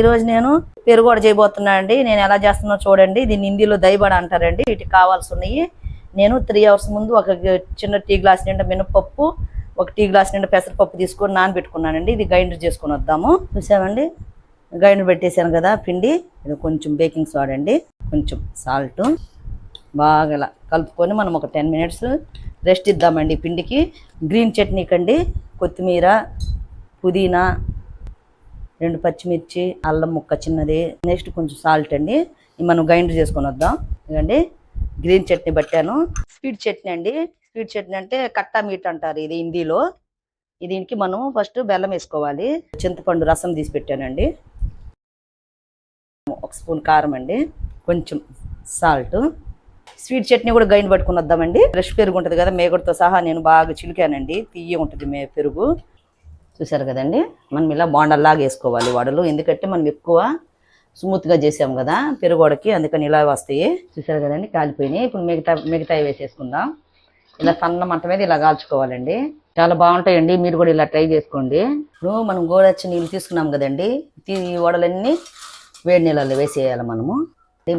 ఈరోజు నేను పెరుగోడ చేయబోతున్నా అండి. నేను ఎలా చేస్తున్నా చూడండి. దీన్ని హిందీలో దైబడ అంటారండి. వీటికి కావాల్సి ఉన్నాయి. నేను 3 అవర్స్ ముందు ఒక చిన్న టీ గ్లాస్ నిండా మినపప్పు, ఒక టీ గ్లాస్ నిండా పెసరపప్పు తీసుకొని నానబెట్టుకున్నానండి. ఇది గ్రైండర్ చేసుకొని వద్దాము. చూసామండి, గ్రైండర్ పెట్టేశాను కదా పిండి. ఇది కొంచెం బేకింగ్ సోడా అండి, కొంచెం సాల్ట్, బాగా ఇలా కలుపుకొని మనం ఒక 10 మినిట్స్ రెస్ట్ ఇద్దామండి పిండికి. గ్రీన్ చట్నీ కండి కొత్తిమీర, పుదీనా, 2 పచ్చిమిర్చి, అల్లం ముక్క చిన్నది, నెక్స్ట్ కొంచెం సాల్ట్ అండి. మనం గ్రైండర్ చేసుకొని వద్దాం. ఇదండి గ్రీన్ చట్నీ పట్టాను. స్వీట్ చట్నీ అండి. స్వీట్ చట్నీ అంటే కట్టా మీట్ అంటారు ఇది హిందీలో. దీనికి మనం ఫస్ట్ బెల్లం వేసుకోవాలి. చింతపండు రసం తీసి పెట్టానండి. 1 స్పూన్ కారం అండి, కొంచెం సాల్ట్. స్వీట్ చట్నీ కూడా గ్రైండ్ పట్టుకుని వద్దామండి. ఫ్రెష్ పెరుగు ఉంటుంది కదా, మేగడతో సహా నేను బాగా చిలికానండి. తీయ ఉంటుంది పెరుగు. చూసారు కదండి, మనం ఇలా బోండల్లాగా వేసుకోవాలి వడలు. ఎందుకంటే మనం ఎక్కువ స్మూత్గా చేసాం కదా పెరుగోడకి, అందుకని ఇలా వస్తాయి. చూసారు కదండి, కాలిపోయినాయి. ఇప్పుడు మిగతాయి వేసేసుకుందాం. ఇలా సన్న మంట మీద ఇలా కాల్చుకోవాలండి. చాలా బాగుంటాయండి, మీరు కూడా ఇలా ట్రై చేసుకోండి. ఇప్పుడు మనం గోడచ్చి నీళ్ళు తీసుకున్నాం కదండి, ఈ వడలన్నీ వేడి నీళ్ళల్లో వేసేయాలి మనము.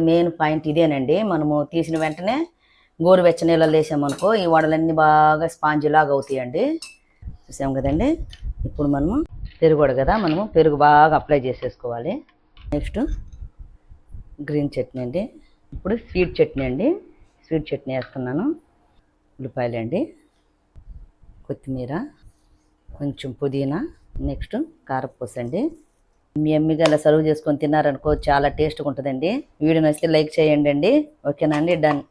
మెయిన్ పాయింట్ ఇదేనండి. మనము తీసిన వెంటనే గోరువెచ్చ నీళ్ళల్లో వేసామనుకో ఈ వడలన్నీ బాగా స్పాంజ్ లాగా అవుతాయండి. చూసాం కదండి. ఇప్పుడు మనము పెరుగోడ కదా, మనము పెరుగు బాగా అప్లై చేసేసుకోవాలి. నెక్స్ట్ గ్రీన్ చట్నీ అండి. ఇప్పుడు స్వీట్ చట్నీ అండి. స్వీట్ చట్నీ వేస్తున్నాను. ఉల్లిపాయలు అండి, కొత్తిమీర, కొంచెం పుదీనా, నెక్స్ట్ కారపూస అండి. మీ ఎమ్మిగా అలా సర్వ్ చేసుకొని తిన్నారనుకో చాలా టేస్ట్గా ఉంటుందండి. వీడియో నచ్చితే లైక్ చేయండి అండి. ఓకేనా అండి, డన్.